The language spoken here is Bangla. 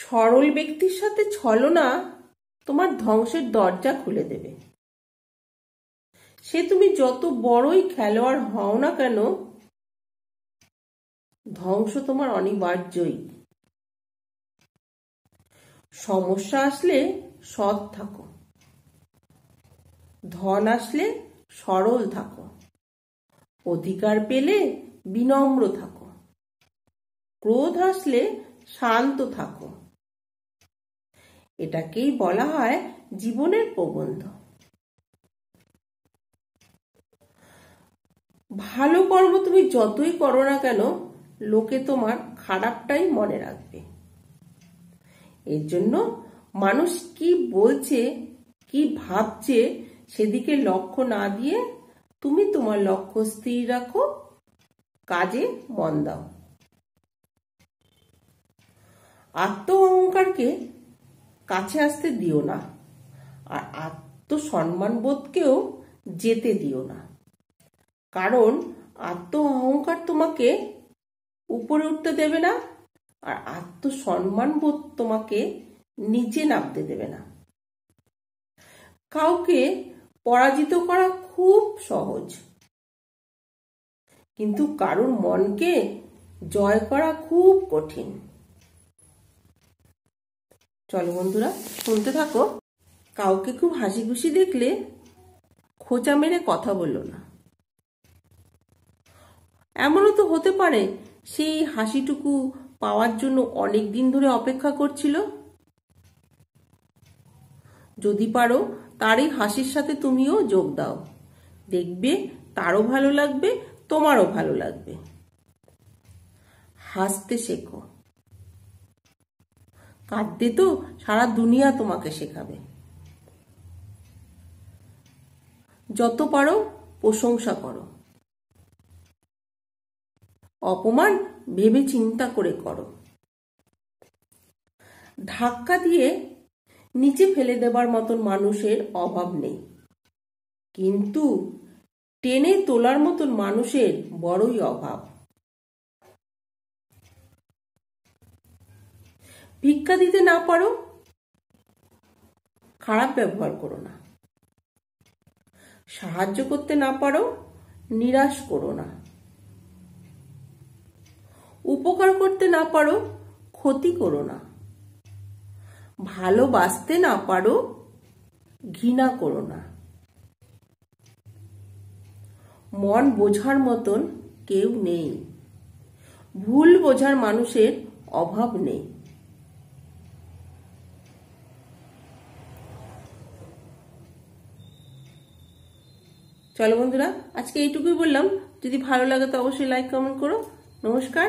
সরল ব্যক্তির সাথে ছলনা তোমার ধ্বংসের দরজা খুলে দেবে। সে তুমি যত বড়ই খেলোয়াড় হও না কেন, ধ্বংস তোমার অনিবার্যই। সমস্যা আসলে সৎ থাকো, ধন আসলে সরল থাকো, অধিকার পেলে বিনম্র থাকো, ক্রোধ আসলে শান্ত থাকো। এটাকেই বলা হয় জীবনের প্রবন্ধ। ভালো কর্ম তুমি যতই করো না কেন, লোকে তোমার খারাপটাই মনে রাখবে। এর জন্য মানুষ কি বলছে, কি ভাবছে সেদিকে লক্ষ্য না দিয়ে তুমি তোমার লক্ষ্য স্থির রাখো, কাজে মন দাও। আত্ম অহংকারকে কাছে আসতে দিও না, আর আত্মসম্মানবোধকেও যেতে দিও না। কারণ আত্ম অহংকার তোমাকে উপরে উঠতে দেবে না, আর আত্মসম্মানবোধ তোমাকে নিচে নামতে দেবে না। কাউকে পরাজিত করা খুব সহজ, কিন্তু কারোর মনকে জয় করা খুব কঠিন। চলো বন্ধুরা, শুনতে থাকো। কাউকে খুব হাসি খুশি দেখলে খোঁচা মেরে কথা বললো না। এমনও তো হতে পারে সেই হাসিটুকু পাওয়ার জন্য অনেক দিন ধরে অপেক্ষা করছিল। যদি পারো তার এই হাসির সাথে তুমিও যোগ দাও, দেখবে তারও ভালো লাগবে, তোমারও ভালো লাগবে। হাসতে শেখো, কাঁদতে তো সারা দুনিয়া তোমাকে শেখাবে। যত পারো প্রশংসা করো, অপমান ভেবে চিন্তা করে করো। ধাক্কা দিয়ে নিচে ফেলে দেবার মতন মানুষের অভাব নেই, কিন্তু টেনে তোলার মতন মানুষের বড়ই অভাব। ভিক্ষা দিতে না পারো, খারাপ ব্যবহার করো না। সাহায্য করতে না পারো, নিরাশ করো না। উপকার করতে না পারো, ক্ষতি করো না। ভালোবাসতে না পারো, ঘৃণা করো না। মন বোঝার মতন কেউ নেই, ভুল বোঝার মানুষের অভাব নেই। চলো বন্ধুরা, আজকে এইটুকুই বললাম। যদি ভালো লাগে তো অবশ্যই লাইক কমেন্ট করো। নমস্কার।